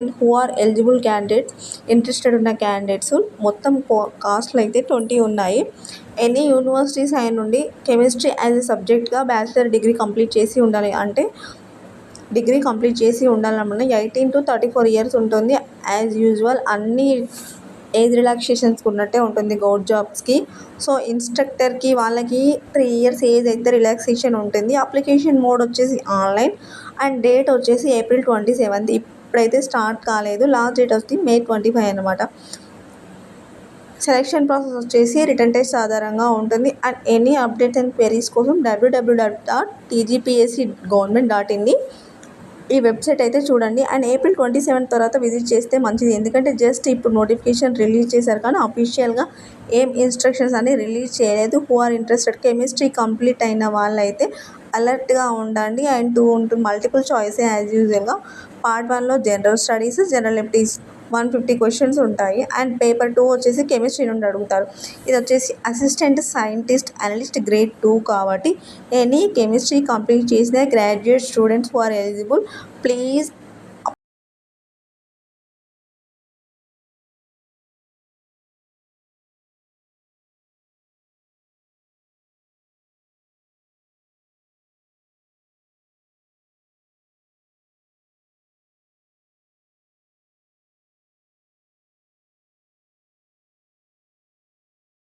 Who are eligible candidates interested ఉన్న candidates మొత్తం కాస్ట్లు అయితే 20 ఉన్నాయి. ఎనీ యూనివర్సిటీ సైడ్ నుండి కెమిస్ట్రీ యాజ్ ఎ సబ్జెక్ట్గా బ్యాచిలర్ డిగ్రీ కంప్లీట్ చేసి ఉండాలి. అంటే డిగ్రీ కంప్లీట్ చేసి ఉండాలన్నమాట. 18 to 34 ఇయర్స్ ఉంటుంది. యాజ్ యూజువల్ అన్ని ఏజ్ రిలాక్సేషన్స్ ఉన్నట్టే ఉంటుంది గవర్నమెంట్ జాబ్స్కి. సో ఇన్స్ట్రక్టర్కి వాళ్ళకి 3 ఇయర్స్ ఏజ్ అయితే రిలాక్సేషన్ ఉంటుంది. అప్లికేషన్ మోడ్ వచ్చేసి ఆన్లైన్ అండ్ డేట్ వచ్చేసి April 27. ఇప్పుడైతే స్టార్ట్ కాలేదు. లాస్ట్ డేట్ వచ్చి May 25 అనమాట. సెలెక్షన్ ప్రాసెస్ వచ్చేసి రిటన్ టెస్ట్ ఆధారంగా ఉంటుంది. And any updates and queries కోసం www.tgpscgovernment.in ఈ వెబ్సైట్ అయితే చూడండి. అండ్ April 27 తర్వాత విజిట్ చేస్తే మంచిది. ఎందుకంటే జస్ట్ ఇప్పుడు నోటిఫికేషన్ రిలీజ్ చేశారు కానీ అఫీషియల్గా ఏం ఇన్స్ట్రక్షన్స్ అని రిలీజ్ చేయలేదు. Who are interested chemistry complete అయిన వాళ్ళైతే అలర్ట్గా ఉండండి. అండ్ 2 ఉంటుంది మల్టిపుల్ చాయిస్ యాజ్ యూజువల్గా. పార్ట్ 1లో general studies, general abilities 150 questions ఉంటాయి. అండ్ పేపర్ 2 వచ్చేసి కెమిస్ట్రీ నుండి అడుగుతారు. ఇది వచ్చేసి అసిస్టెంట్ సైంటిస్ట్ అనలిస్ట్ గ్రేడ్ 2 కాబట్టి ఎనీ కెమిస్ట్రీ కంప్లీట్ చేసిన graduate students who are eligible please